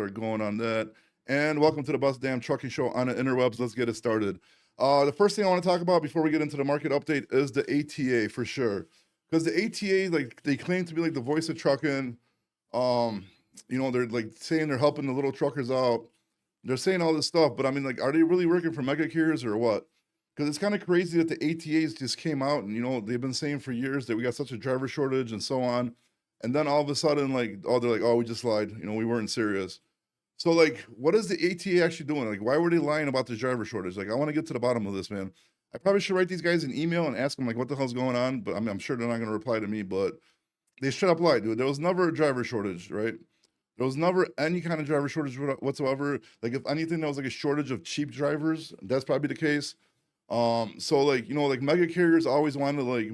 start going on that. And welcome to the Best Damn Trucking Show on the interwebs. Let's get it started. The first thing I want to talk about before we get into the market update is the ATA for sure, because the ATA, like, they claim to be like the voice of trucking. Um, they're like saying they're helping the little truckers out. They're saying all this stuff, but I mean, like, are they really working for mega carriers or what? Because it's kind of crazy that the ATAs just came out and they've been saying for years that we got such a driver shortage and so on, and then all of a sudden, like, oh, they're like, oh, we just lied. We weren't serious. So, like, what is the ATA actually doing? Like, why were they lying about the driver shortage? Like, I want to get to the bottom of this, man. I probably should write these guys an email and ask them, like, what the hell's going on? But I mean, I'm sure they're not going to reply to me, but they straight up lied, dude. There was never a driver shortage, right? There was never any kind of driver shortage whatsoever. Like, if anything, there was like a shortage of cheap drivers. That's probably the case. So, like, like mega carriers always wanted, like,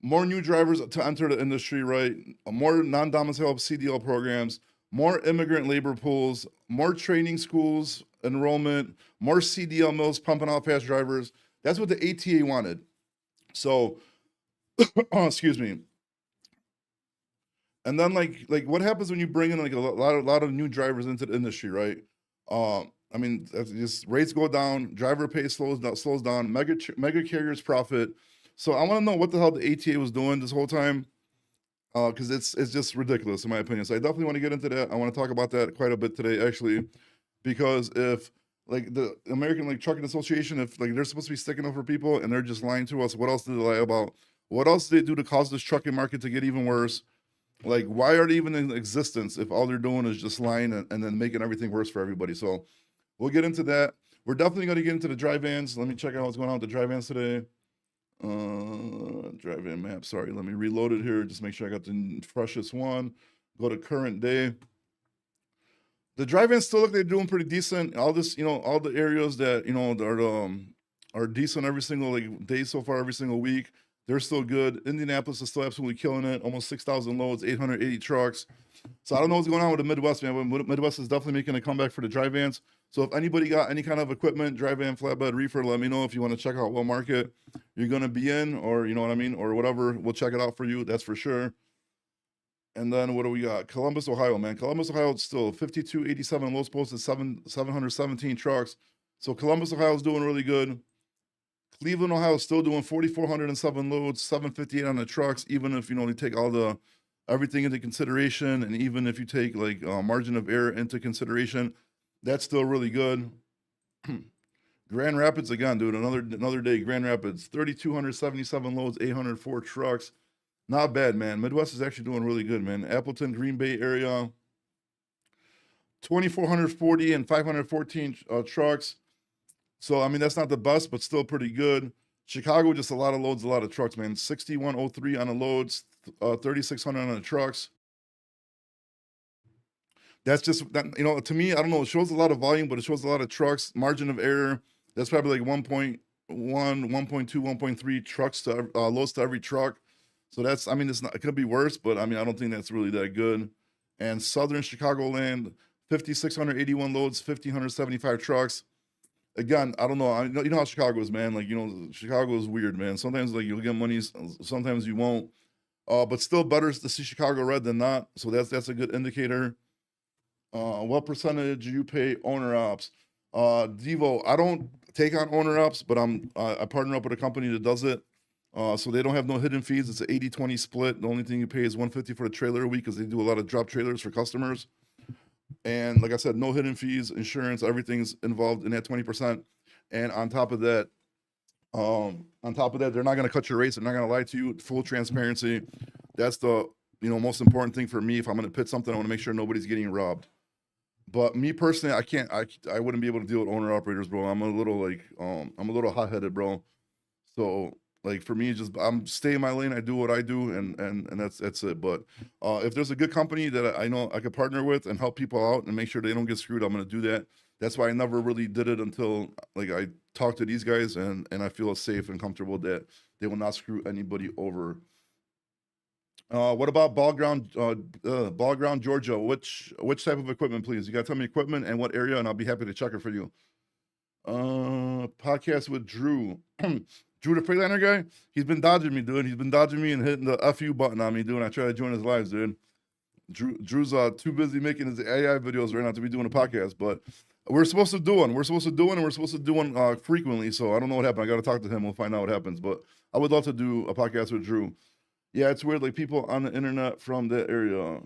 more new drivers to enter the industry, right? More non-domicile CDL programs, more immigrant labor pools, more training schools enrollment, more CDL mills pumping out fast drivers. That's what the ATA wanted. So, excuse me. And then, like what happens when you bring in like a lot of new drivers into the industry, right? I mean, just rates go down, driver pay slows down, mega carriers profit. So I want to know what the hell the ATA was doing this whole time, because it's just ridiculous in my opinion. So I definitely want to get into that. I want to talk about that quite a bit today, actually, because if like the American like Trucking Association, if like they're supposed to be sticking up for people and they're just lying to us, what else did they lie about? What else did they do to cause this trucking market to get even worse? Like, why are they even in existence if all they're doing is just lying and then making everything worse for everybody? So we'll get into that. We're definitely going to get into the dry vans. Let me check out what's going on with the dry vans today. Dry van map. Sorry, let me reload it here. Just make sure I got the freshest one. Go to current day. The dry vans still look like they're doing pretty decent. All this, all the areas that are decent every single like day so far, every single week. They're still good. Indianapolis is still absolutely killing it. Almost 6,000 loads, 880 trucks. So I don't know what's going on with the Midwest, man. But Midwest is definitely making a comeback for the dry vans. So if anybody got any kind of equipment, dry van, flatbed, reefer, let me know if you want to check out what market you're going to be in, or you know what I mean, or whatever. We'll check it out for you. That's for sure. And then what do we got? Columbus, Ohio, man. Columbus, Ohio, it's still 5287 loads posted, 717 trucks. So Columbus, Ohio is doing really good. Cleveland, Ohio is still doing 4,407 loads, 758 on the trucks, even if, you take everything into consideration, and even if you take, like, margin of error into consideration, that's still really good. Grand Rapids, again, dude, another day. Grand Rapids, 3,277 loads, 804 trucks. Not bad, man. Midwest is actually doing really good, man. Appleton, Green Bay area, 2,440 and 514 trucks. So, I mean, that's not the best, but still pretty good. Chicago, just a lot of loads, a lot of trucks, man. 6,103 on the loads, 3,600 on the trucks. That's just, that, to me, I don't know, it shows a lot of volume, but it shows a lot of trucks. Margin of error, that's probably like 1.1, 1.2, 1.3 trucks to loads to every truck. So that's, I mean, it could be worse, but I mean, I don't think that's really that good. And Southern Chicagoland, 5,681 loads, 1,575 trucks. Again, I don't know. You know how Chicago is, man. Like, Chicago is weird, man. Sometimes, like, you'll get money, sometimes you won't. But still better to see Chicago red than not. So that's a good indicator. What percentage do you pay owner ops? Devo, I don't take on owner ops, but I partner up with a company that does it. So they don't have no hidden fees. It's an 80-20 split. The only thing you pay is $150 for the trailer a week, because they do a lot of drop trailers for customers. And like I said, no hidden fees, insurance, everything's involved in that 20%. And on top of that, they're not going to cut your rates. They're not going to lie to you. Full transparency. That's the most important thing for me. If I'm going to pit something, I want to make sure nobody's getting robbed. But me personally, I wouldn't be able to deal with owner operators, bro. I'm a little hot headed, bro. So, like, for me, I'm stay in my lane. I do what I do, and that's it. But if there's a good company that I know I could partner with and help people out and make sure they don't get screwed, I'm gonna do that. That's why I never really did it until, like, I talked to these guys and I feel safe and comfortable that they will not screw anybody over. What about ball ground, Georgia? Which type of equipment, please? You gotta tell me equipment and what area, and I'll be happy to check it for you. Podcast with Drew. Drew, the Freightliner guy, he's been dodging me, dude. He's been dodging me and hitting the FU button on me, dude. I try to join his lives, dude. Drew's too busy making his AI videos right now to be doing a podcast, but we're supposed to do one. We're supposed to do one, and we're supposed to do one frequently. So I don't know what happened. I got to talk to him. We'll find out what happens. But I would love to do a podcast with Drew. Yeah, it's weird. Like people on the internet from that area.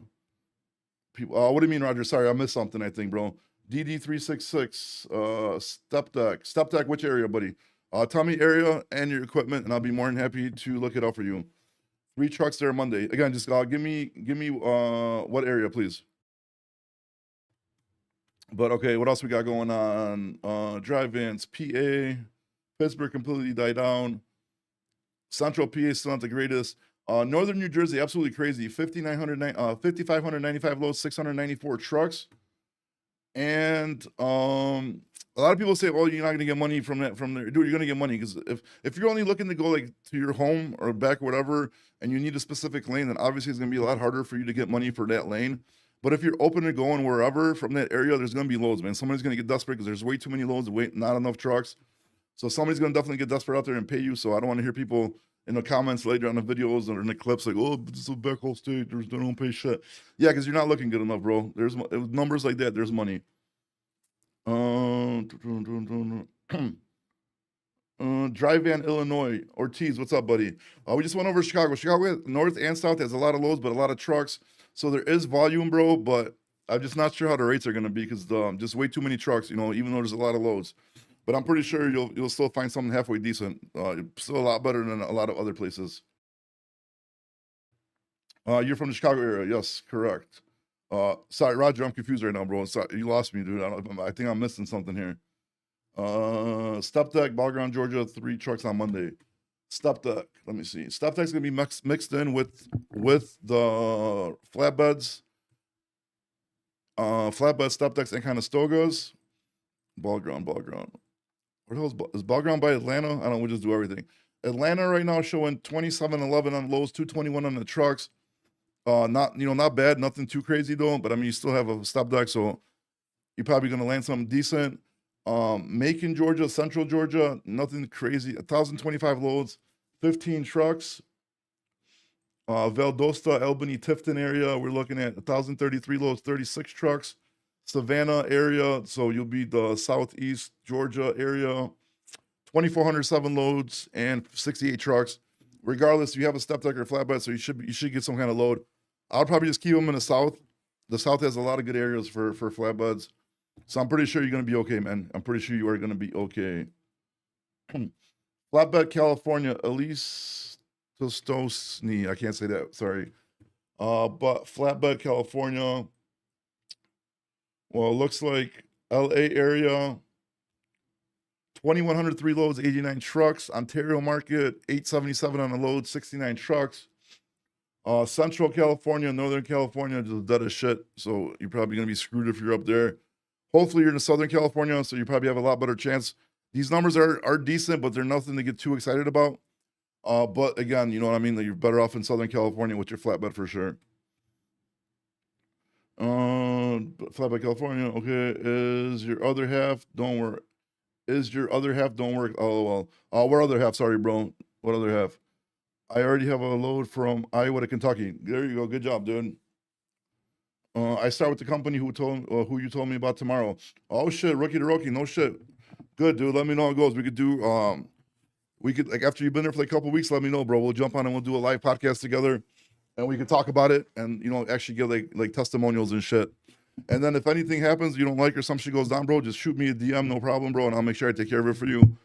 People. What do you mean, Roger? Sorry, I missed something. I think, bro. DD366. Step deck. Which area, buddy? Tell me area and your equipment, and I'll be more than happy to look it up for you. 3 trucks there Monday. Again, just give me what area, please. But okay, what else we got going on? Drive vans, PA, Pittsburgh completely died down. Central PA still not the greatest. Northern New Jersey, absolutely crazy. 5,595 loads, 694 trucks. And a lot of people say, "Oh, you're not gonna get money from that from there." Dude, you're gonna get money because if you're only looking to go like to your home or back or whatever, and you need a specific lane, then obviously it's gonna be a lot harder for you to get money for that lane. But if you're open to going wherever from that area, there's gonna be loads, man. Somebody's gonna get desperate because there's way too many loads, not enough trucks. So somebody's gonna definitely get desperate out there and pay you. So I don't want to hear people in the comments later on the videos or in the clips like, "Oh, this is a backhole state. They don't pay shit." Yeah, because you're not looking good enough, bro. There's numbers like that. There's money. Dry Van, Illinois. Ortiz, what's up, buddy? We just went over Chicago. Chicago, north and south, has a lot of loads, but a lot of trucks. So there is volume, bro, but I'm just not sure how the rates are going to be because just way too many trucks, even though there's a lot of loads. But I'm pretty sure you'll still find something halfway decent. Still a lot better than a lot of other places. You're from the Chicago area. Yes, correct. Sorry, Roger, I'm confused right now, bro. Sorry, you lost me, dude. I think I'm missing something here. Step deck, Ball Ground, Georgia, 3 trucks on Monday. Step deck, let me see. Step deck's gonna be mixed in with the flatbeds. Flatbed, step decks, and kind of Stogas. Ball ground. Where the hell is Ball Ground by Atlanta? I don't know, we'll just do everything. Atlanta right now showing 27.11 on lows, 221 on the trucks. Not bad, nothing too crazy though, but I mean you still have a step deck, so you're probably gonna land something decent. Macon, Georgia, Central Georgia, nothing crazy. 1,025 loads, 15 trucks. Valdosta, Albany, Tifton area, we're looking at 1,033 loads, 36 trucks. Savannah area, so you'll be the southeast Georgia area, 2,407 loads and 68 trucks. Regardless, you have a step deck or flatbed, so you should get some kind of load. I'll probably just keep them in the south. The south has a lot of good areas for flatbeds. So I'm pretty sure you're going to be okay, man. I'm pretty sure you are going to be okay. Flatbed, California, Elise Tostosny. I can't say that. Sorry. But Flatbed, California. Well, it looks like LA area. 2,103 loads, 89 trucks. Ontario market, 877 on the load, 69 trucks. Central California, Northern California, just dead as shit. So you're probably going to be screwed if you're up there. Hopefully you're in Southern California, so you probably have a lot better chance. These numbers are decent, but they're nothing to get too excited about. But again, you know what I mean? You're better off in Southern California with your flatbed for sure. Flatbed, California. Okay, is your other half? Don't work. Oh, well. What other half? Sorry, bro. What other half? I already have a load from Iowa to Kentucky. There you go. Good job, dude. I start with the company who you told me about tomorrow. Oh shit, rookie to rookie, no shit. Good, dude. Let me know how it goes. We could like after you've been there for like a couple of weeks, let me know, bro. We'll jump on and we'll do a live podcast together, and we can talk about it and actually get like testimonials and shit. And then if anything happens you don't like or some shit goes down, bro, just shoot me a DM, no problem, bro, and I'll make sure I take care of it for you.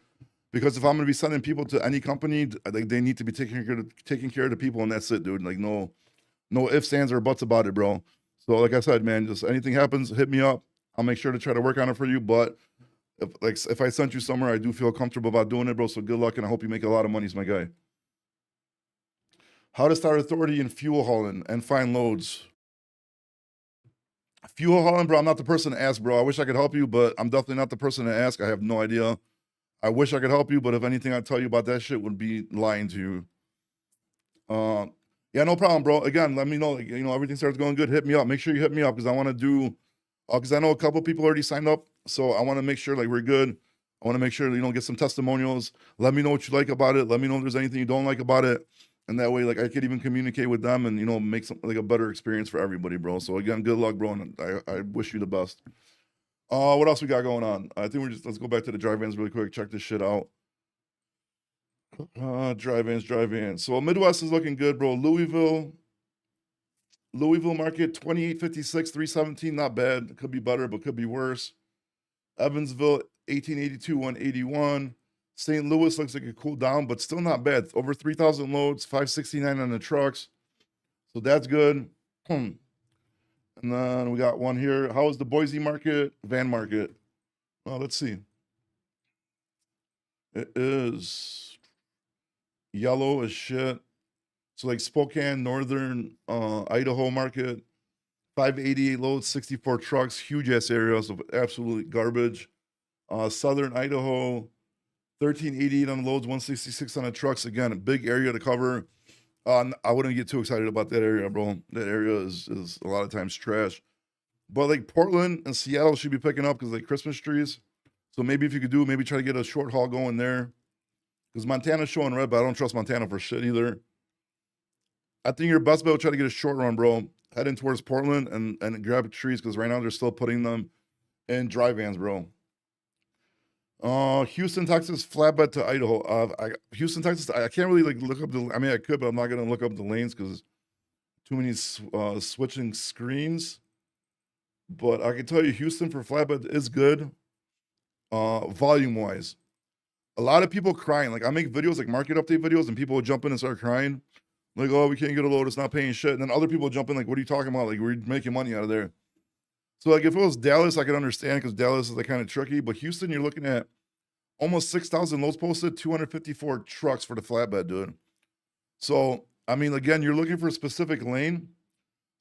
Because if I'm gonna be sending people to any company, like they need to be taking care of the people, and that's it, dude. Like no ifs, ands, or buts about it, bro. So like I said, man, just anything happens, hit me up. I'll make sure to try to work on it for you. But if I sent you somewhere, I do feel comfortable about doing it, bro. So good luck, and I hope you make a lot of money, my guy. How to start authority in fuel hauling and find loads. Fuel hauling, bro, I'm not the person to ask, bro. I wish I could help you, but I'm definitely not the person to ask. I have no idea. I wish I could help you, but if anything I tell you about that shit would be lying to you. Yeah, no problem, bro. Again, let me know. Like, everything starts going good. Hit me up. Make sure you hit me up because I want to do. Because I know a couple people already signed up, so I want to make sure like we're good. I want to make sure get some testimonials. Let me know what you like about it. Let me know if there's anything you don't like about it. And that way, like, I could even communicate with them and, you know, make some like a better experience for everybody, bro. So again, good luck, bro, and I wish you the best. What else we got going on? I think let's go back to the drive-ins really quick, check this shit out. Drive-ins. So Midwest is looking good, bro. Louisville market, 2856, 317, not bad. Could be better, but could be worse. Evansville, 1882, 181. St. Louis looks like it cooled down, but still not bad. Over 3,000 loads, 569 on the trucks. So that's good. And then we got one here. How is the Boise market? Van market. Well, let's see. It is yellow as shit. So like Spokane, Northern Idaho market, 588 loads, 64 trucks, huge ass areas of absolutely garbage. Southern Idaho, 1388 on loads, 166 on the trucks. Again, a big area to cover. I wouldn't get too excited about that area, bro. That area is a lot of times trash. But like Portland and Seattle should be picking up because like Christmas trees. So maybe if you could maybe try to get a short haul going there. Because Montana's showing red, but I don't trust Montana for shit either. I think your best bet will try to get a short run, bro. Heading towards Portland and grab trees because right now they're still putting them in dry vans, bro. Houston, Texas, flatbed to Idaho. Houston, Texas, I can't really like look up I mean, I could, but I'm not gonna look up the lanes because too many switching screens. But I can tell you, Houston for flatbed is good, volume wise. A lot of people crying. Like I make videos, like market update videos, and people will jump in and start crying. Like, oh, we can't get a load, it's not paying shit. And then other people jump in, like, what are you talking about? Like, we're making money out of there. So, like, if it was Dallas, I could understand because Dallas is like kind of tricky. But Houston, you're looking at almost 6,000 loads posted, 254 trucks for the flatbed, dude. So, I mean, again, you're looking for a specific lane.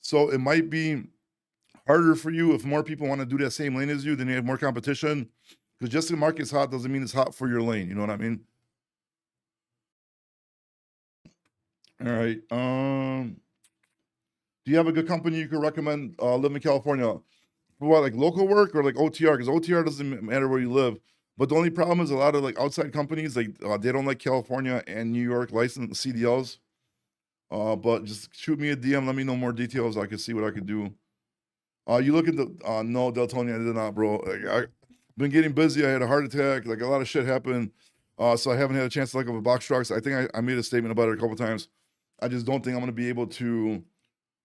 So it might be harder for you if more people want to do that same lane as you, then you have more competition. Because just the market's hot doesn't mean it's hot for your lane. You know what I mean? All right. Do you have a good company you could recommend living in California? For what, like local work or like OTR? Because OTR doesn't matter where you live. But the only problem is a lot of like outside companies, like they don't like California and New York licensed CDLs. But just shoot me a DM. Let me know more details. I can see what I could do. You look at the no, Deltonia, I did not, bro. Like, I've been getting busy. I had a heart attack. Like a lot of shit happened. So I haven't had a chance to look up a box trucks. I think I made a statement about it a couple times. I just don't think I'm gonna be able to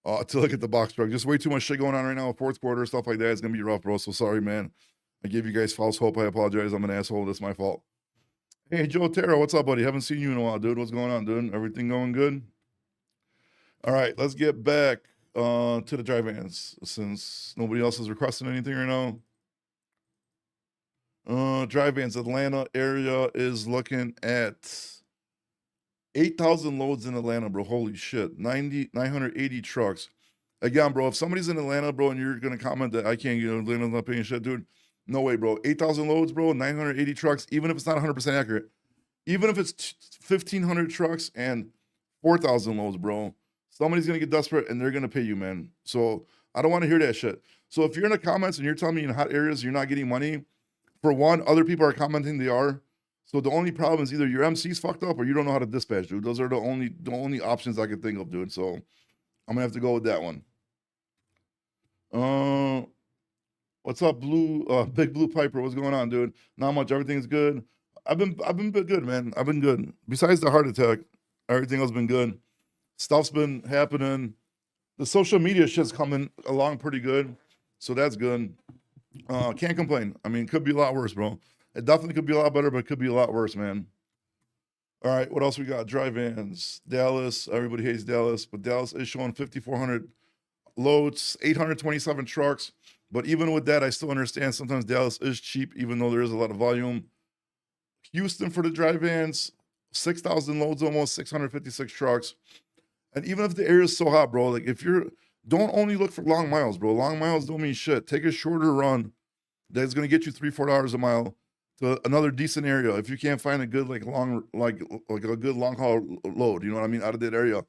look at the box truck. Just way too much shit going on right now. Fourth quarter, stuff like that. It's gonna be rough, bro. So sorry, man. I gave you guys false hope. I apologize. I'm an asshole. That's my fault. Hey, Joe Terra, what's up, buddy? Haven't seen you in a while, dude. What's going on, dude? Everything going good? All right, let's get back to the dry vans since nobody else is requesting anything right now. Dry vans, Atlanta area is looking at 8,000 loads in Atlanta, bro. Holy shit. 980 trucks. Again, bro, if somebody's in Atlanta, bro, and you're going to comment that I can't, Atlanta's not paying shit, dude. No way, bro. 8,000 loads, bro. 980 trucks, even if it's not 100% accurate. Even if it's 1,500 trucks and 4,000 loads, bro. Somebody's going to get desperate and they're going to pay you, man. So I don't want to hear that shit. So if you're in the comments and you're telling me in hot areas you're not getting money, for one, other people are commenting they are. So the only problem is either your MC's fucked up or you don't know how to dispatch, dude. Those are the only options I can think of, dude. So I'm gonna have to go with that one. What's up, Big Blue Piper? What's going on, dude? Not much. Everything's good. I've been good, man. I've been good. Besides the heart attack, everything else been good. Stuff's been happening. The social media shit's coming along pretty good, so that's good. Can't complain. I mean, could be a lot worse, bro. It definitely could be a lot better, but it could be a lot worse, man. All right, what else we got? Dry vans, Dallas. Everybody hates Dallas, but Dallas is showing 5,400 loads, 827 trucks. But even with that, I still understand sometimes Dallas is cheap, even though there is a lot of volume. Houston for the dry vans, 6,000 loads, almost 656 trucks. And even if the area is so hot, bro, like don't only look for long miles, bro. Long miles don't mean shit. Take a shorter run that's gonna get you $3-4 a mile to another decent area. If you can't find a good like a good long haul load, you know what I mean, out of that area,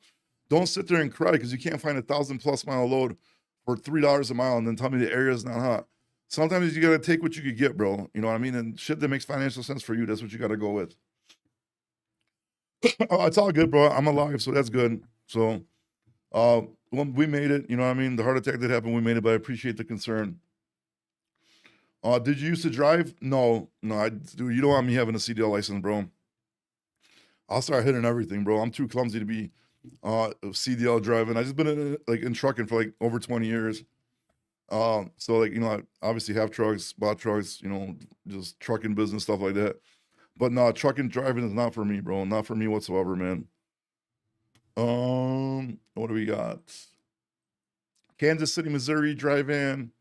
don't sit there and cry because you can't find 1,000+ mile load for $3 a mile and then tell me the area is not hot. Sometimes you gotta take what you could get, bro. You know what I mean? And shit that makes financial sense for you, that's what you gotta go with. Oh, it's all good, bro. I'm alive, so that's good. So, well, we made it. You know what I mean? The heart attack did happen. We made it, but I appreciate the concern. Did you used to drive? No, no. Dude, you don't want me having a CDL license, bro. I'll start hitting everything, bro. I'm too clumsy to be CDL driving. I just been in trucking for like over 20 years. So like, I obviously have trucks, bought trucks, just trucking business, stuff like that. But no, trucking driving is not for me, bro. Not for me whatsoever, man. What do we got? Kansas City, Missouri, drive-in,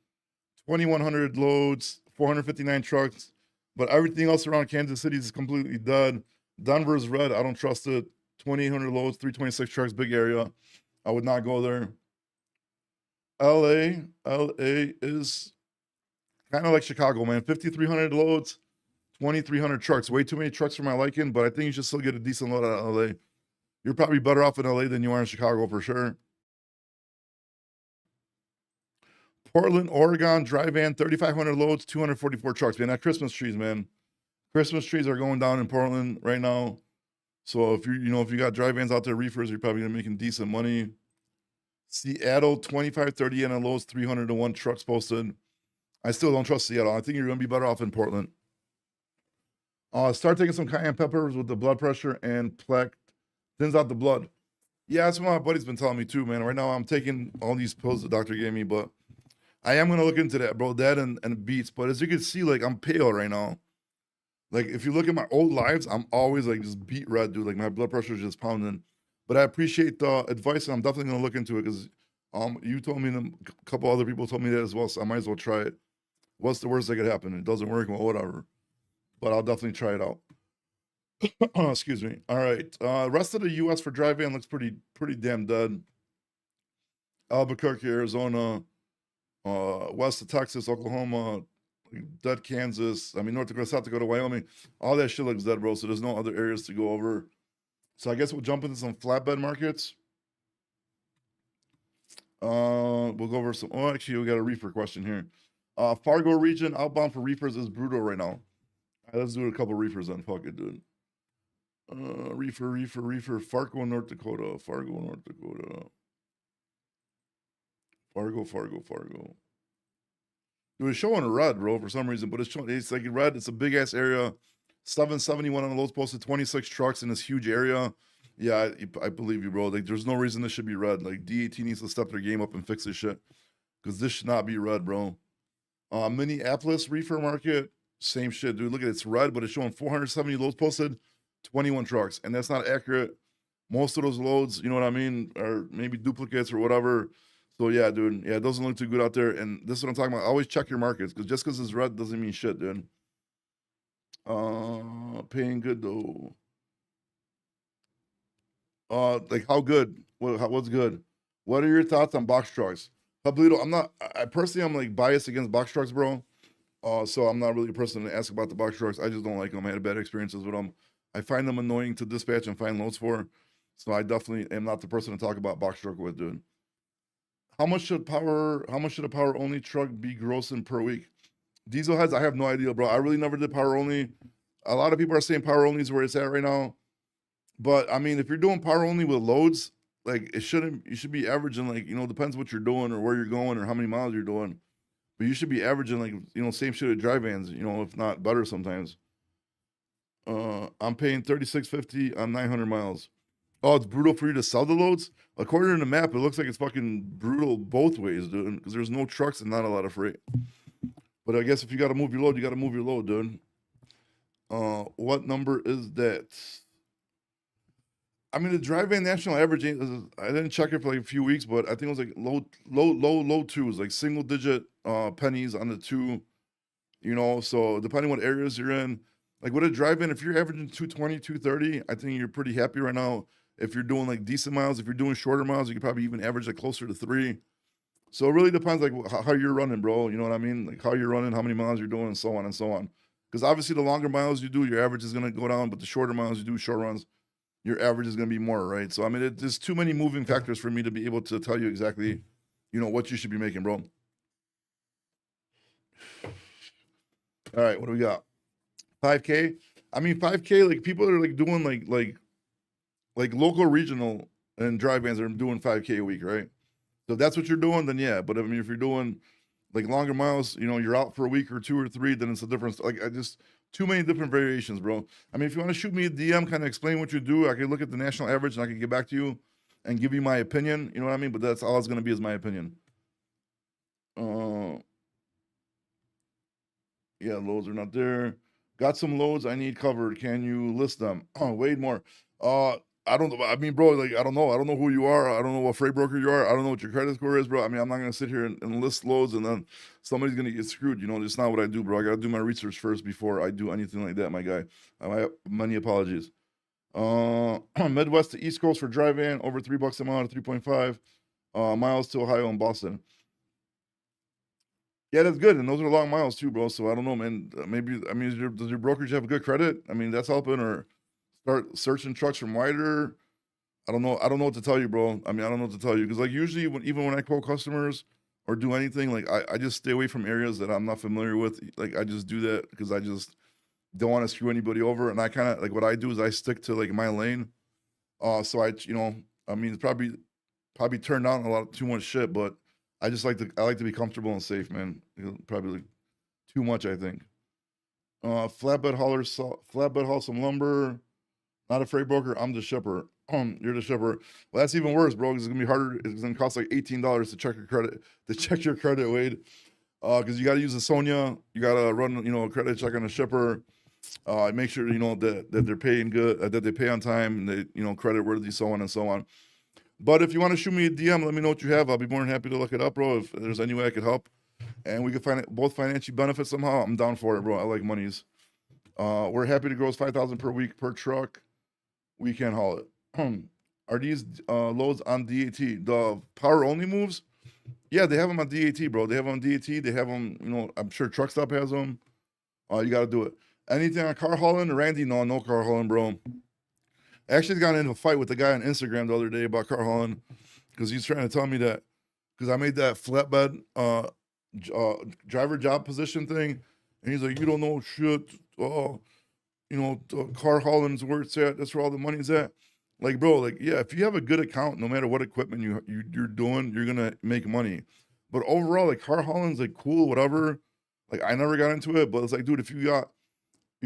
2,100 loads, 459 trucks, but everything else around Kansas City is completely dead. Denver's red. I don't trust it. 2,800 loads, 326 trucks, big area. I would not go there. LA is kind of like Chicago, man. 5,300 loads, 2,300 trucks. Way too many trucks for my liking, but I think you should still get a decent load out of LA. You're probably better off in LA than you are in Chicago for sure. Portland, Oregon, dry van, 3,500 loads, 244 trucks. Man, that Christmas trees, man. Christmas trees are going down in Portland right now. So if you got dry vans out there, reefers, you're probably gonna be making decent money. Seattle, 2530 and lows, 301 trucks posted. I still don't trust Seattle. I think you're gonna be better off in Portland. Start taking some cayenne peppers with the blood pressure and plaque thins out the blood. Yeah, that's what my buddy's been telling me too, man. Right now I'm taking all these pills the doctor gave me, but I am gonna look into that, bro. That and beets. But as you can see, like I'm pale right now. Like if you look at my old lives, I'm always like just beet red, dude. Like my blood pressure is just pounding. But I appreciate the advice, and I'm definitely gonna look into it because you told me, and a couple other people told me that as well. So I might as well try it. What's the worst that could happen? It doesn't work, well, whatever. But I'll definitely try it out. Excuse me. All right. Rest of the U.S. for dry van looks pretty damn dead. Albuquerque, Arizona, west of Texas, Oklahoma, dead Kansas. I mean, North Dakota, South Dakota, Wyoming. All that shit looks dead, bro. So there's no other areas to go over. So I guess we'll jump into some flatbed markets. We'll go over some. Oh, actually, we got a reefer question here. Fargo region outbound for reefers is brutal right now. All right, let's do a couple reefers then. Fuck it, dude. Reefer. Fargo, North Dakota. Fargo, North Dakota. Fargo. It was showing red, bro, for some reason, but it's like red. It's a big ass area. 771 on the loads posted, 26 trucks in this huge area. Yeah, I believe you, bro. Like, there's no reason this should be red. Like, DAT needs to step their game up and fix this shit because this should not be red, bro. Minneapolis reefer market, same shit, dude. Look at it, it's red, but it's showing 470 loads posted, 21 trucks, and that's not accurate. Most of those loads, you know what I mean, are maybe duplicates or whatever. So yeah, dude, yeah, it doesn't look too good out there. And this is what I'm talking about. Always check your markets because just because it's red doesn't mean shit, dude. Paying good though. Like how good? What's good? What are your thoughts on box trucks? Pablito, I personally, I'm like biased against box trucks, bro. So I'm not really a person to ask about the box trucks. I just don't like them. I had bad experiences with them. I find them annoying to dispatch and find loads for. So I definitely am not the person to talk about box truck with, dude. How much should a power only truck be grossing per week? Diesel heads, I have no idea, bro. I really never did power only. A lot of people are saying power only is where it's at right now. But I mean, if you're doing power only with loads, like you should be averaging like, depends what you're doing or where you're going or how many miles you're doing. But you should be averaging like, same shit at dry vans, if not better sometimes. I'm paying $36.50 on 900 miles. Oh, it's brutal for you to sell the loads? According to the map, it looks like it's fucking brutal both ways, dude, because there's no trucks and not a lot of freight. But I guess if you got to move your load, you got to move your load, dude. What number is that? I mean, the dry van national average, I didn't check it for like a few weeks, but I think it was like low twos, like single digit pennies on the two, so depending what areas you're in, like with a drive-in, if you're averaging 220, 230, I think you're pretty happy right now. If you're doing like decent miles, if you're doing shorter miles, you could probably even average like closer to 3. So it really depends like how you're running, bro. You know what I mean? Like how you're running, how many miles you're doing, and so on and so on. Because obviously the longer miles you do, your average is gonna go down, but the shorter miles you do, short runs, your average is gonna be more, right? So I mean, there's too many moving factors for me to be able to tell you exactly, what you should be making, bro. All right, what do we got? 5K. I mean, 5K. Like people are like doing like like local, regional, and dry vans are doing 5K a week, right? So if that's what you're doing, then yeah. But I mean, if you're doing like longer miles, you know, you're out for a week or 2 or 3, then it's a different. Like I just too many different variations, bro. I mean, if you want to shoot me a DM, kind of explain what you do, I can look at the national average and I can get back to you and give you my opinion. You know what I mean? But that's all it's gonna be is my opinion. Uh, yeah, loads are not there. Got some loads I need covered. Can you list them? Oh, Wade Moore. Uh, I don't know. I mean, bro, like I don't know. I don't know who you are. I don't know what freight broker you are. I don't know what your credit score is, bro. I mean, I'm not gonna sit here and list loads and then somebody's gonna get screwed. You know, it's not what I do, bro. I gotta do my research first before I do anything like that, my guy. I have many apologies. Midwest to East Coast for dry van, over $3 a mile to 3.5 miles to Ohio and Boston. Yeah, that's good, and those are long miles too, bro. So I don't know, man. Maybe I mean, does your brokerage have good credit? I mean, that's helping, or start searching trucks from wider. I don't know. I don't know what to tell you, bro. I mean, I don't know what to tell you because, like, usually even when I quote customers or do anything, like I just stay away from areas that I'm not familiar with. Like I just do that because I just don't want to screw anybody over. And I kind of like what I do is I stick to like my lane. So you know, I mean, it's probably turned down a lot too much shit, but I like to be comfortable and safe, man. You know, probably like, too much, I think. Flatbed haul some lumber. Not a freight broker. I'm the shipper. You're the shipper. Well, that's even worse, bro. Because it's gonna be harder. It's gonna cost like $18 to check your credit. To check your credit, Wade. Because you got to use a Sonia. You got to run, you know, a credit check on a shipper. Make sure you know that they're paying good, that they pay on time, and they, you know, credit worthy, so on and so on. But if you want to shoot me a DM, let me know what you have. I'll be more than happy to look it up, bro. If there's any way I could help, and we can both financially benefit somehow, I'm down for it, bro. I like monies. We're happy to gross 5,000 per week per truck. We can haul it. Are these loads on DAT? The power only moves? Yeah, they have them on DAT, bro. They have them on DAT. They have them, you know, I'm sure Truck Stop has them. You got to do it. Anything on car hauling? Randy, no car hauling, bro. I actually got into a fight with the guy on Instagram the other day about car hauling because he's trying to tell me that because I made that flatbed driver job position thing, and he's like, "You don't know shit. Oh, you know, car hauling's where it's at. That's where all the money's at." Like, bro, like, yeah, if you have a good account, no matter what equipment you're doing, you're gonna make money. But overall, like, car hauling's like cool, whatever. Like, I never got into it, but it's like, dude, if you're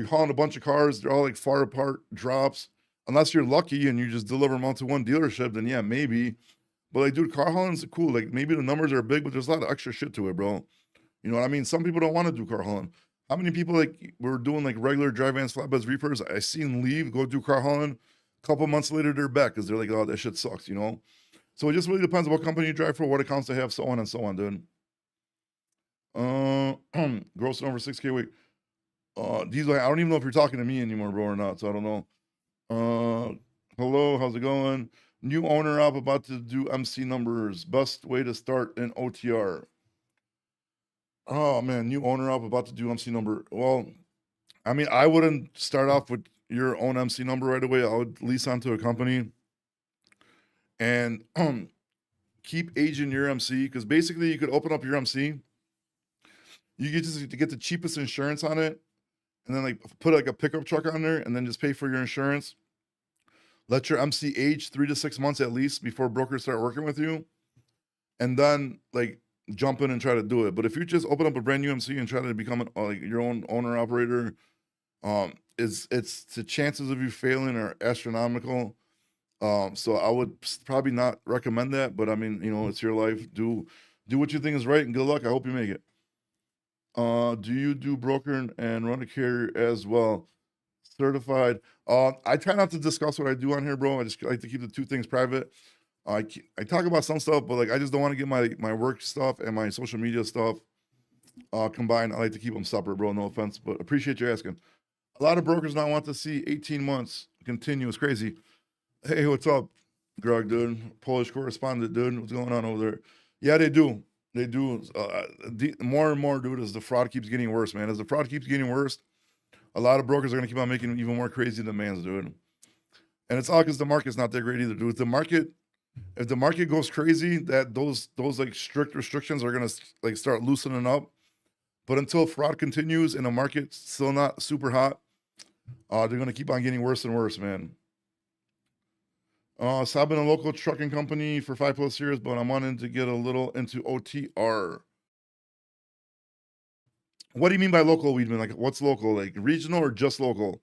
hauling a bunch of cars, they're all like far apart drops. Unless you're lucky and you just deliver them all to one dealership, then yeah, maybe. But like, dude, car hauling's cool. Like, maybe the numbers are big, but there's a lot of extra shit to it, bro. You know what I mean? Some people don't want to do car hauling. How many people like were doing like regular dry vans, flatbeds, reefers? I seen leave, go do car hauling. A couple months later, they're back because they're like, oh, that shit sucks, you know? So it just really depends on what company you drive for, what accounts they have, so on and so on, dude. Grossing over 6K a week. Diesel, I don't even know if you're talking to me anymore, bro, or not. So I don't know. Hello, how's it going? New owner up, about to do MC numbers. Best way to start an OTR. Oh man, new owner up, about to do MC number. Well, I mean, I wouldn't start off with your own MC number right away. I would lease onto a company and keep aging your MC because basically you could open up your MC. You get just to get the cheapest insurance on it, and then like put like a pickup truck on there, and then just pay for your insurance. Let your MC age 3 to 6 months at least before brokers start working with you, and then like jump in and try to do it. But if you just open up a brand new MC and try to become like your own owner operator, it's the chances of you failing are astronomical. So I would probably not recommend that. But I mean, you know, it's your life. Do what you think is right, and good luck. I hope you make it. Do you do broker and run a carrier as well? Certified. I try not to discuss what I do on here, bro. I just like to keep the two things private. I talk about some stuff, but like I just don't want to get my work stuff and my social media stuff combined. I like to keep them separate, bro. No offense, but appreciate you asking. A lot of brokers now want to see 18 months continuous. Crazy. Hey, what's up, Greg, dude? Polish correspondent, dude. What's going on over there? Yeah, they do. They do. More and more, dude, as the fraud keeps getting worse, man. As the fraud keeps getting worse, a lot of brokers are going to keep on making even more crazy demands, dude. And it's all because the market's not that great either, dude. If the market goes crazy, that those like strict restrictions are going to like start loosening up. But until fraud continues and the market's still not super hot, they're going to keep on getting worse and worse, man. So I've been a local trucking company for 5+ years, but I'm wanting to get a little into OTR. What do you mean by local, Weedman? Like, what's local? Like regional or just local?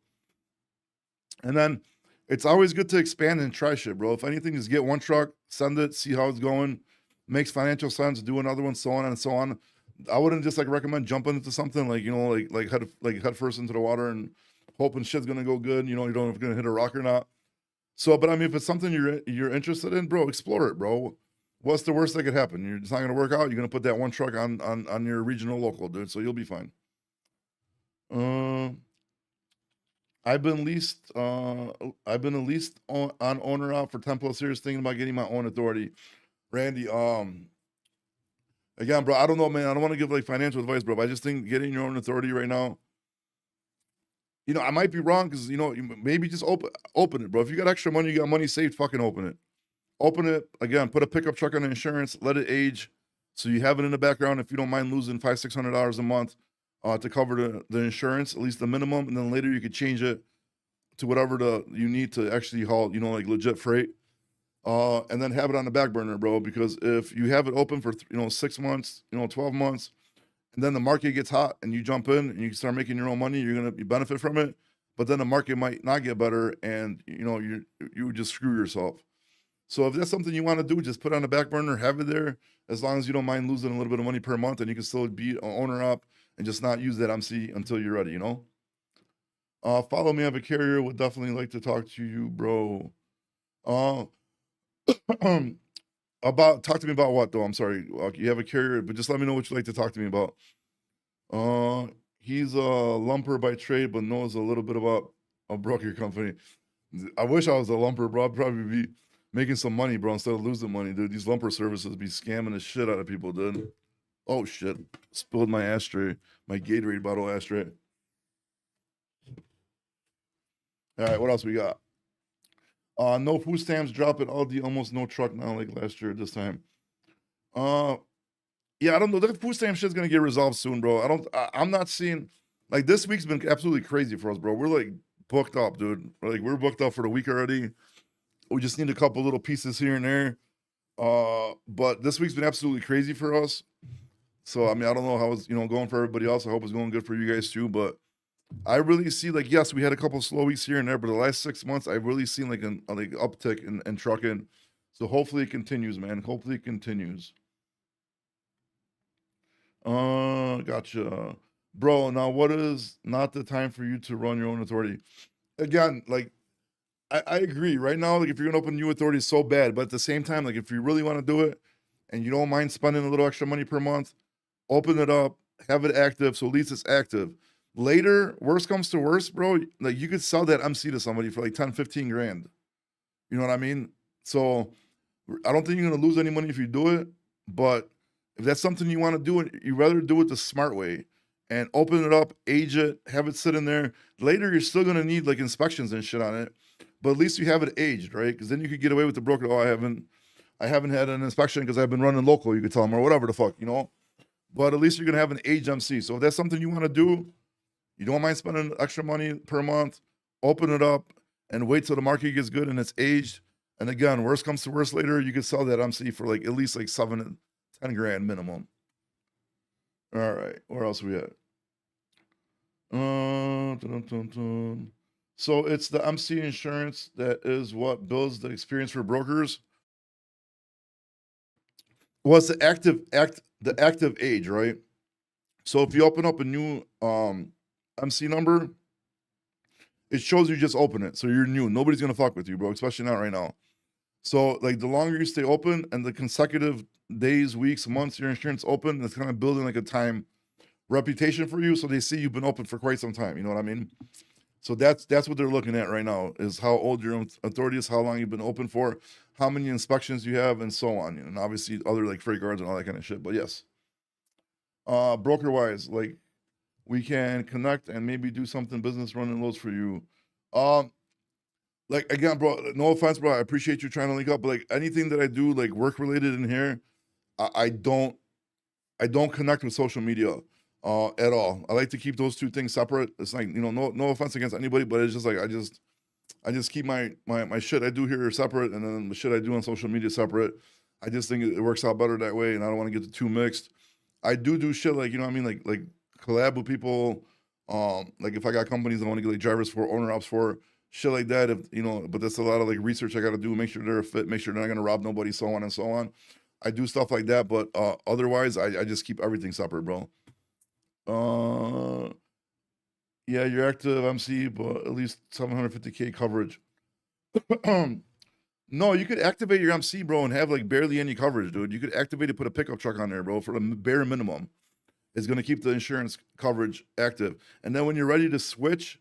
And then it's always good to expand and try shit, bro. If anything, just get one truck, send it, see how it's going. Makes financial sense, do another one, so on and so on. I wouldn't just like recommend jumping into something like, head first into the water and hoping shit's gonna go good. You don't know if it's gonna hit a rock or not. So, but I mean, if it's something you're interested in, bro, explore it, bro. What's the worst that could happen? It's not gonna work out. You're gonna put that one truck on your regional local, dude. So you'll be fine. Uh, I've been leased. I've been a leased on owner out for 10+ years, thinking about getting my own authority. Randy, again, bro, I don't know, man. I don't want to give like financial advice, bro. But I just think getting your own authority right now. I might be wrong because maybe just open it, bro. If you got extra money, you got money saved, fucking open it. Open it again. Put a pickup truck on the insurance. Let it age, so you have it in the background. If you don't mind losing $500-$600 a month to cover the insurance, at least the minimum, and then later you could change it to whatever you need to actually haul, like legit freight. And then have it on the back burner, bro. Because if you have it open for 6 months, 12 months, and then the market gets hot and you jump in and you start making your own money, you're gonna benefit from it. But then the market might not get better, and you would just screw yourself. So if that's something you want to do, just put it on the back burner, have it there, as long as you don't mind losing a little bit of money per month, and you can still be an owner up and just not use that MC until you're ready. Follow me. I have a carrier. Would definitely like to talk to you, bro. Uh, talk to me about what though? I'm sorry. You have a carrier, but just let me know what you'd like to talk to me about. He's a lumper by trade, but knows a little bit about a broker company. I wish I was a lumper, bro. I'd probably be making some money, bro, instead of losing money, dude. These lumper services be scamming the shit out of people, dude. Oh shit! Spilled my ashtray, my Gatorade bottle ashtray. All right, what else we got? No food stamps drop at Aldi. Almost no truck now, like last year at this time. Yeah, I don't know. That food stamp shit's gonna get resolved soon, bro. I'm not seeing like this week's been absolutely crazy for us, bro. We're like booked up, dude. We're booked up for the week already. We just need a couple little pieces here and there. But this week's been absolutely crazy for us. So I mean, I don't know how it's going for everybody else. I hope it's going good for you guys too. But I really see like, yes, we had a couple slow weeks here and there, but the last 6 months I've really seen like an uptick in trucking. So hopefully it continues, man. Hopefully it continues. Gotcha. Bro, now what is not the time for you to run your own authority? Again, like I agree. Right now, like if you're gonna open new authority, it's so bad. But at the same time, like if you really want to do it and you don't mind spending a little extra money per month, open it up, have it active, so at least it's active. Later, worst comes to worst, bro, like you could sell that MC to somebody for like 10, 15 grand. You know what I mean? So I don't think you're gonna lose any money if you do it, but if that's something you want to do, you rather do it the smart way and open it up, age it, have it sit in there. Later, you're still gonna need like inspections and shit on it, but at least you have it aged, right? Because then you could get away with the broker. Oh, I haven't had an inspection because I've been running local. You could tell them or whatever the fuck, But at least you're gonna have an aged MC. So if that's something you want to do, you don't mind spending extra money per month, open it up and wait till the market gets good and it's aged. And again, worst comes to worst later, you could sell that MC for like at least like 7 10 grand minimum. All right, where else we at? Dun, dun, dun. So it's the MC insurance that is what builds the experience for brokers. What's the active age, right? So if you open up a new MC number, it shows you just open it. So you're new. Nobody's gonna fuck with you, bro, especially not right now. So like the longer you stay open and the consecutive days, weeks, months your insurance open, it's kind of building like a time reputation for you. So they see you've been open for quite some time. You know what I mean? So that's what they're looking at right now is how old your authority is, how long you've been open for, how many inspections you have, and so on. And obviously other like freight guards and all that kind of shit. But yes. Broker wise, like we can connect and maybe do something business running loads for you. Like again, bro, no offense, bro. I appreciate you trying to link up, but like anything that I do, like work related in here, I don't connect with social media at all. I like to keep those two things separate. It's like, no offense against anybody, but it's just like I just keep my shit I do here separate, and then the shit I do on social media separate. I just think it works out better that way, and I don't want to get the two mixed. I do shit like, you know what I mean, like collab with people. Like if I got companies I want to get like drivers for, owner ops for, shit like that. If you know, but that's a lot of like research I got to do, make sure they're a fit, make sure they're not gonna rob nobody, so on and so on. I do stuff like that, but otherwise I just keep everything separate, bro. Yeah, you're active MC, but at least 750K coverage. No, you could activate your MC, bro, and have like barely any coverage, dude. You could activate it, put a pickup truck on there, bro, for the bare minimum. It's gonna keep the insurance coverage active. And then when you're ready to switch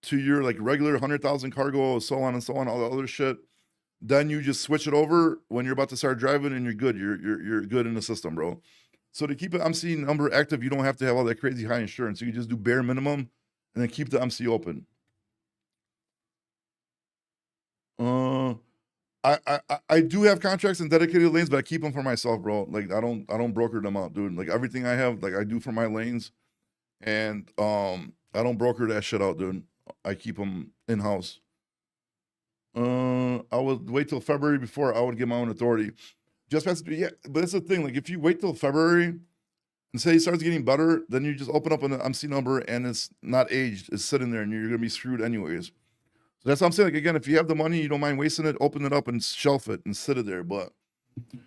to your like regular 100,000 cargo, so on and so on, all the other shit, then you just switch it over when you're about to start driving, and you're good. You're good in the system, bro. So to keep an MC number active, you don't have to have all that crazy high insurance. You can just do bare minimum and then keep the MC open. I do have contracts and dedicated lanes, but I keep them for myself, bro. Like I don't broker them out, dude. Like everything I have, like I do for my lanes, and I don't broker that shit out, dude. I keep them in house. I would wait till February before I would get my own authority. Just has to be, yeah, but that's the thing. Like if you wait till February and say it starts getting better, then you just open up an MC number and it's not aged, it's sitting there, and you're gonna be screwed anyways. So that's what I'm saying. Like again, if you have the money, you don't mind wasting it, open it up and shelf it and sit it there. But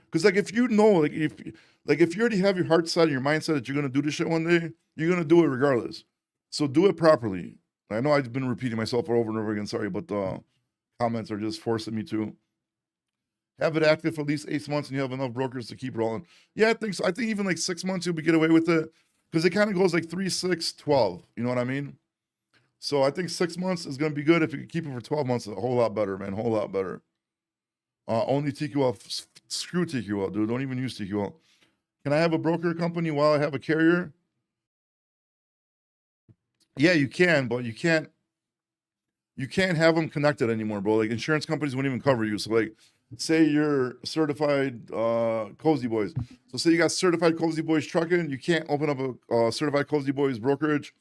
because like if you know, like if you already have your heart set and your mindset that you're gonna do this shit one day, you're gonna do it regardless. So do it properly. I know I've been repeating myself over and over again. Sorry, but the comments are just forcing me to have it active for at least 8 months, and you have enough brokers to keep rolling. Yeah, I think so. I think even like 6 months you'll be get away with it, because it kind of goes like 3, 6, 12. You know what I mean? So I think 6 months is gonna be good. If you can keep it for 12 months, a whole lot better, man. A whole lot better. Only TQL, screw TQL, dude. Don't even use TQL. Can I have a broker company while I have a carrier? Yeah, you can, but you can't have them connected anymore, bro. Like insurance companies won't even cover you. So like, say you're certified Cozy Boys. So say you got certified Cozy Boys trucking, you can't open up a certified Cozy Boys brokerage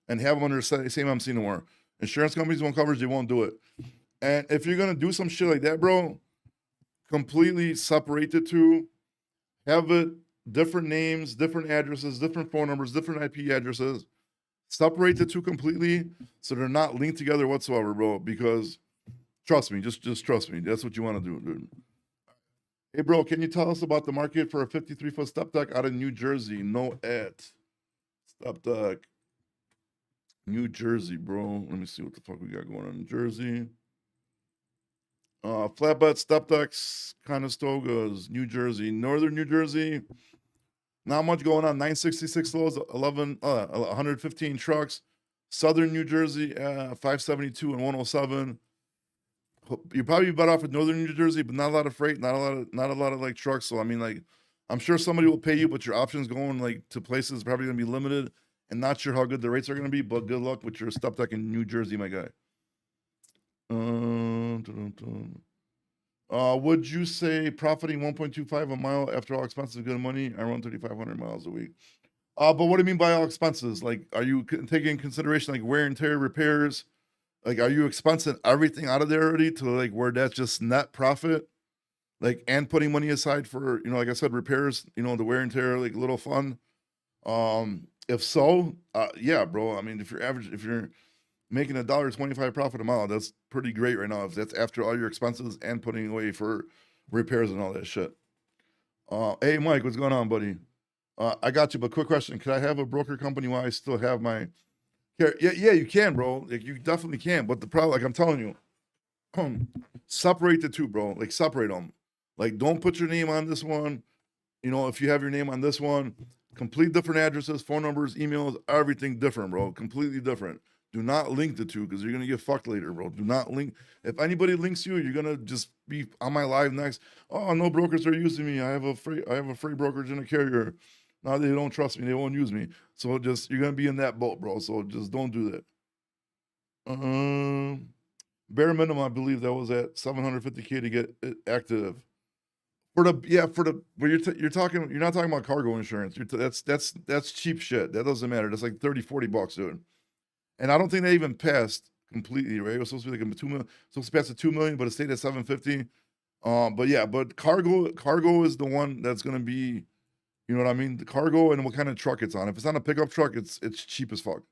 and have them under the same MC anymore. Insurance companies won't cover it, they won't do it. And if you're gonna do some shit like that, bro, completely separate the two, have it different names, different addresses, different phone numbers, different IP addresses. Separate the two completely so they're not linked together whatsoever, bro. Because trust me, just trust me. That's what you want to do, dude. Hey, bro, can you tell us about the market for a 53-foot step deck out of New Jersey? No ad. Step deck. New Jersey, bro. Let me see what the fuck we got going on in Jersey. Flatbed step decks, Conestogas, New Jersey, Northern New Jersey. Not much going on. 966 loads, 115 trucks. Southern New Jersey, 572 and 107. You're probably better off with Northern New Jersey, but not a lot of freight, not a lot of like trucks. So I mean, like, I'm sure somebody will pay you, but your options going like to places probably gonna be limited, and not sure how good the rates are gonna be. But good luck with your step deck in New Jersey, my guy. Would you say profiting 1.25 a mile after all expenses good money? I run 3,500 miles a week. But what do you mean by all expenses? Like, are you taking in consideration like wear and tear, repairs? Like, are you expensing everything out of there already to like where that's just net profit? Like, and putting money aside for, you know, like I said, repairs, you know, the wear and tear, like little fun. If so, yeah, bro. I mean, if you're making $1.25 profit a mile, that's pretty great right now. If that's after all your expenses and putting away for repairs and all that shit. Hey, Mike, what's going on, buddy? I got you, but quick question. Could I have a broker company while I still have my care? Yeah, you can, bro. Like, you definitely can. But the problem, like I'm telling you, separate the two, bro. Like, separate them. Like, don't put your name on this one. You know, if you have your name on this one, complete different addresses, phone numbers, emails, everything different, bro. Completely different. Do not link the two, because you're gonna get fucked later, bro. Do not link. If anybody links you, you're gonna just be on my live next. Oh, no brokers are using me. I have a free brokerage and a carrier. Now they don't trust me. They won't use me. So just, you're gonna be in that boat, bro. So just don't do that. Bare minimum, I believe that was at 750K to get it active. For the where you're talking, you're not talking about cargo insurance. That's cheap shit. That doesn't matter. That's like $30-$40, dude. And I don't think they even passed completely, right? It was supposed to be like a 2 million, supposed to pass at 2 million, but it stayed at 750. But yeah, but cargo is the one that's gonna be, you know what I mean? The cargo and what kind of truck it's on. If it's on a pickup truck, it's cheap as fuck.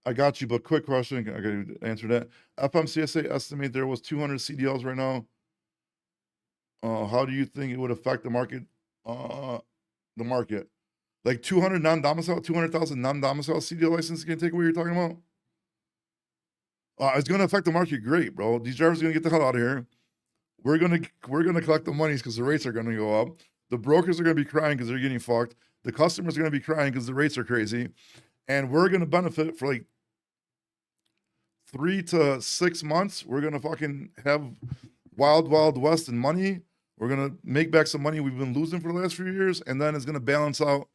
I got you, but quick question. I gotta answer that. FMCSA estimate there was 200 CDLs right now. How do you think it would affect the market? The market, like 200 non-domicile, 200,000 non-domicile CDL license can take away. You're talking about? It's gonna affect the market great, bro. These drivers are gonna get the hell out of here. We're gonna collect the monies because the rates are gonna go up. The brokers are gonna be crying because they're getting fucked. The customers are gonna be crying because the rates are crazy, and we're gonna benefit for like 3 to 6 months. We're gonna fucking have wild west and money. We're gonna make back some money we've been losing for the last few years, and then it's gonna balance out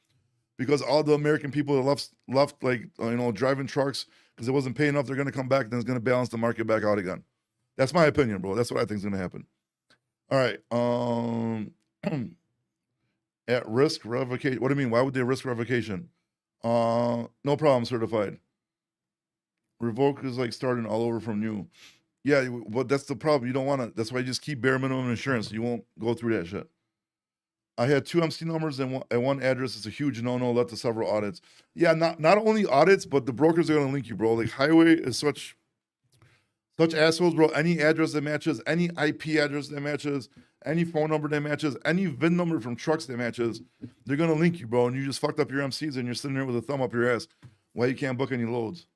because all the American people that left like driving trucks because it wasn't paying enough. They're gonna come back, then it's gonna balance the market back out again. That's my opinion, bro. That's what I think is gonna happen. All right. At risk revocation. What do you mean? Why would they risk revocation? No problem, certified. Revoke is like starting all over from new. Yeah, but that's the problem. You don't want to. That's why you just keep bare minimum insurance. You won't go through that shit. I had 2 MC numbers and one address. It's a huge no-no. Led to several audits. Yeah, not only audits, but the brokers are gonna link you, bro. Like highway is such assholes, bro. Any address that matches, any IP address that matches, any phone number that matches, any VIN number from trucks that matches, they're gonna link you, bro. And you just fucked up your MCs and you're sitting there with a thumb up your ass. Why you can't book any loads?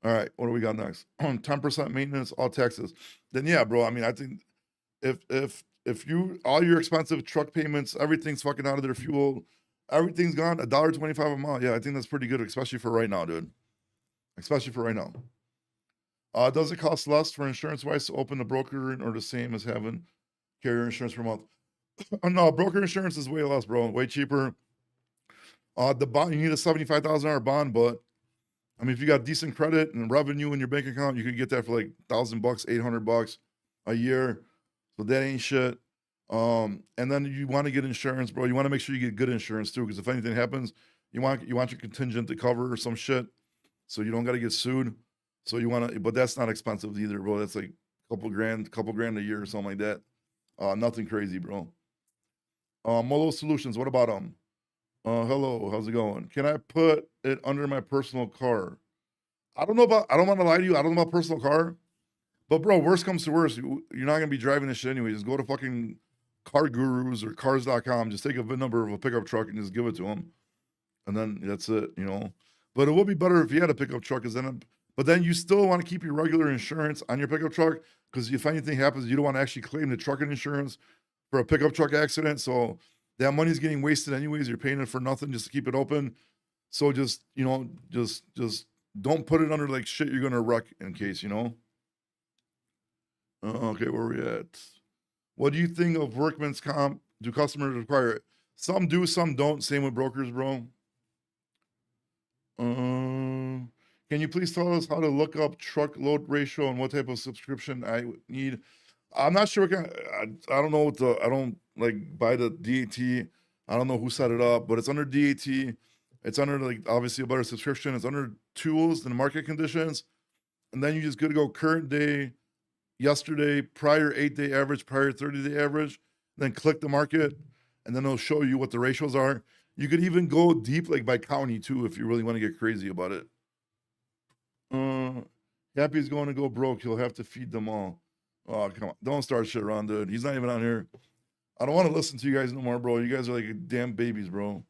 All right, what do we got next? 10% maintenance, all taxes. Then yeah, bro. I mean, I think if you all your expensive truck payments, everything's fucking out of their fuel, everything's gone, $1.25 a mile. Yeah, I think that's pretty good, especially for right now, dude. Especially for right now. Does it cost less for insurance wise to open a broker or the same as having carrier insurance per month? No, broker insurance is way less, bro. Way cheaper. The bond, you need a $75,000 bond, but I mean, if you got decent credit and revenue in your bank account, you can get that for like $1,000, $800 a year. So that ain't shit. And then you want to get insurance, bro. You want to make sure you get good insurance too, because if anything happens, you want your contingent to cover some shit, so you don't got to get sued. So you want to, but that's not expensive either, bro. That's like a couple grand a year or something like that. Nothing crazy, bro. Molo Solutions. What about them? Hello, how's it going? Can I put it under my personal car? I don't want to lie to you. I don't know about personal car, but bro, worst comes to worst, you're not gonna be driving this shit anyway. Just go to fucking Car Gurus or Cars.com. Just take a VIN number of a pickup truck and just give it to them, and then that's it, But it would be better if you had a pickup truck, but then you still want to keep your regular insurance on your pickup truck because if anything happens, you don't want to actually claim the trucking insurance for a pickup truck accident. So that money's getting wasted anyways. You're paying it for nothing just to keep it open. So just don't put it under like shit you're gonna wreck in case, Okay, where are we at? What do you think of workman's comp? Do customers require it? Some do, some don't. Same with brokers, bro. Can you please tell us how to look up truckload ratio and what type of subscription I need? I'm not sure. I don't know I don't like buy the DAT. I don't know who set it up, but it's under DAT. It's under like obviously a better subscription. It's under tools and market conditions. And then you just gotta go current day, yesterday, prior 8-day average, prior 30-day average, then click the market, and then it'll show you what the ratios are. You could even go deep like by county too if you really want to get crazy about it. Happy's going to go broke. He'll have to feed them all. Oh, come on. Don't start shit around, dude. He's not even on here. I don't want to listen to you guys no more, bro. You guys are like damn babies, bro.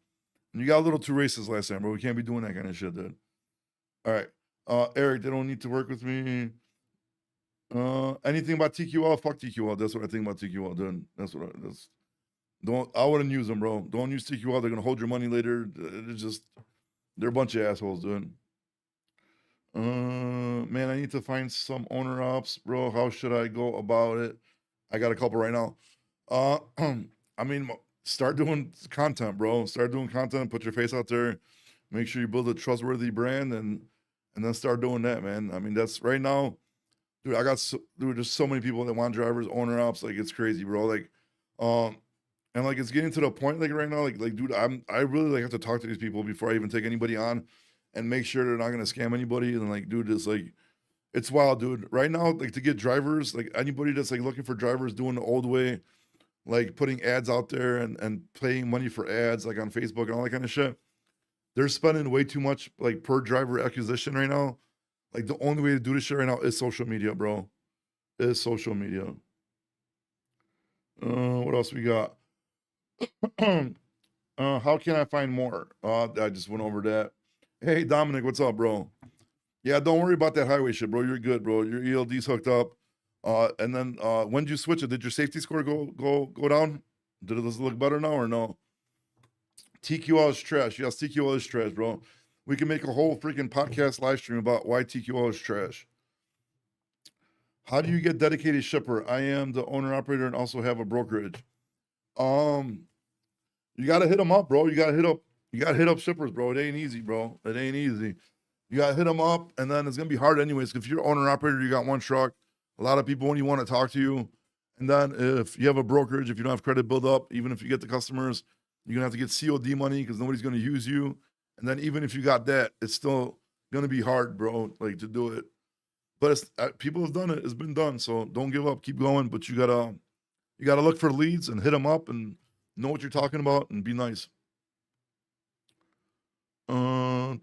And you got a little too racist last time, bro. We can't be doing that kind of shit, dude. All right. Eric, they don't need to work with me. Anything about TQL? Fuck TQL. That's what I think about TQL, dude. I wouldn't use them, bro. Don't use TQL. They're gonna hold your money later. They're a bunch of assholes, dude. Man, I need to find some owner ops, bro. How should I go about it? I got a couple right now. I mean, start doing content, bro. Start doing content. Put your face out there. Make sure you build a trustworthy brand, and then start doing that, man. I mean, that's right now, dude. There's so many people that want drivers, owner ops. Like it's crazy, bro. Like, and like it's getting to the point, like right now, like dude, I really like have to talk to these people before I even take anybody on. and make sure they're not gonna scam anybody. And like, dude, it's like it's wild, dude. Right now, like to get drivers, like anybody that's like looking for drivers doing the old way, like putting ads out there and paying money for ads, like on Facebook and all that kind of shit. They're spending way too much like per driver acquisition right now. Like the only way to do this shit right now is social media, bro. Is social media. What else we got? How can I find more? I just went over that. Hey, Dominic, what's up, bro? Yeah, don't worry about that highway shit, bro. You're good, bro. Your ELD's hooked up. And then when did you switch it? Did your safety score go down? Does it look better now or no? TQL is trash. Yes, TQL is trash, bro. We can make a whole freaking podcast live stream about why TQL is trash. How do you get dedicated shipper? I am the owner operator and also have a brokerage. You gotta hit them up, bro. You gotta hit up shippers, bro. It ain't easy, bro. It ain't easy. You gotta hit them up, and then it's gonna be hard anyways. If you're owner operator, you got one truck. A lot of people only want to talk to you. And then if you have a brokerage, if you don't have credit build up, even if you get the customers, you're gonna have to get COD money because nobody's gonna use you. And then even if you got that, it's still gonna be hard, bro, like to do it. But it's, people have done it. It's been done. So don't give up. Keep going. But you gotta look for leads and hit them up and know what you're talking about and be nice. How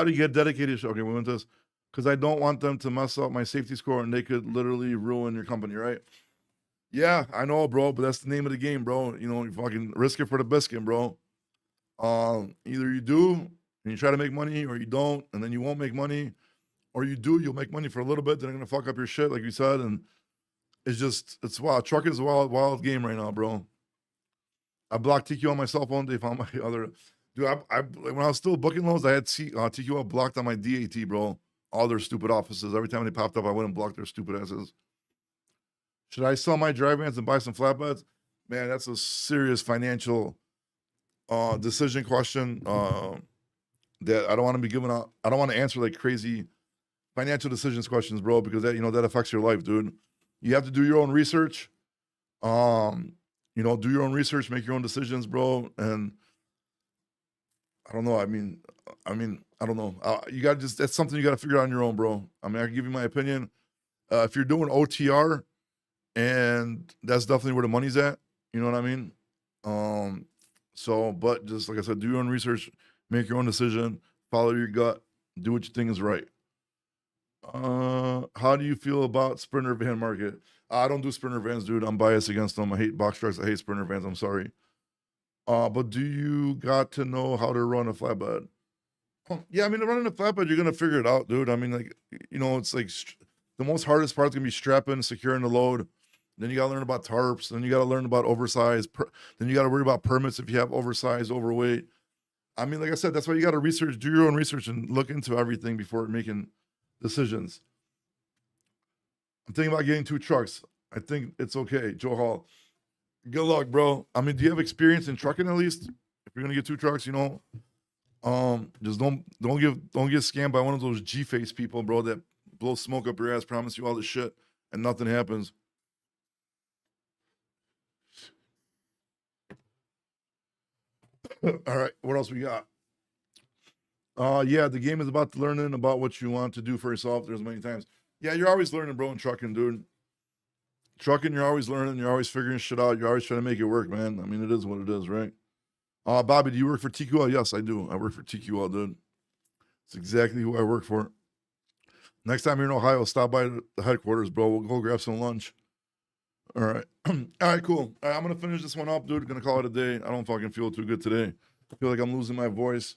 do you get dedicated? Okay, we went this because I don't want them to mess up my safety score and they could literally ruin your company, right? Yeah, I know, bro, but that's the name of the game, bro. You know, you fucking risk it for the biscuit, bro. Either you do and you try to make money, or you don't, and then you won't make money, or you do, you'll make money for a little bit, then they're gonna fuck up your shit, like you said, and it's wild. Trucking is a wild game right now, bro. I blocked TQ on my cell phone. They found my other. Dude, when I was still booking loads, I had TQL blocked on my DAT, bro. All their stupid offices. Every time they popped up, I went and blocked their stupid asses. Should I sell my dry vans and buy some flatbeds? Man, that's a serious financial decision question that I don't want to be giving out. I don't want to answer like crazy financial decisions questions, bro, because that affects your life, dude. You have to do your own research. Do your own research, make your own decisions, bro. And I don't know. I mean, I don't know. You got to that's something you got to figure out on your own, bro. I mean, I can give you my opinion. If you're doing OTR, and that's definitely where the money's at. You know what I mean? But just like I said, do your own research, make your own decision, follow your gut, do what you think is right. How do you feel about Sprinter van market? I don't do Sprinter vans, dude. I'm biased against them. I hate box trucks. I hate Sprinter vans. I'm sorry. But do you got to know how to run a flatbed? Yeah, I mean, running a flatbed, you're gonna figure it out, dude. I mean, like, it's like the most hardest part's gonna be strapping, securing the load. Then you gotta learn about tarps. Then you gotta learn about oversized. Then you gotta worry about permits if you have oversized, overweight. I mean, like I said, that's why you gotta research, do your own research, and look into everything before making decisions. I'm thinking about getting 2 trucks. I think it's okay. Joe Hall. Good luck, bro. I mean, do you have experience in trucking at least? If you're gonna get 2 trucks, just don't get scammed by one of those G-face people, bro, that blow smoke up your ass, promise you all this shit, and nothing happens. All right, what else we got? Yeah, the game is about learning about what you want to do for yourself. There's many times. Yeah, you're always learning, bro, in trucking, dude. Trucking, you're always learning. You're always figuring shit out. You're always trying to make it work, man. I mean, it is what it is, right? Bobby, do you work for TQL? Yes, I do. I work for TQL, dude. It's exactly who I work for. Next time you're in Ohio, stop by the headquarters, bro. We'll go grab some lunch. All right. All right, cool. All right, I'm going to finish this one up, dude. Going to call it a day. I don't fucking feel too good today. I feel like I'm losing my voice.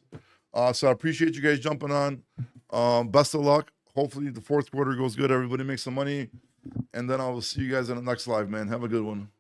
So I appreciate you guys jumping on. Best of luck. Hopefully the fourth quarter goes good. Everybody makes some money. And then I will see you guys in the next live, man. Have a good one.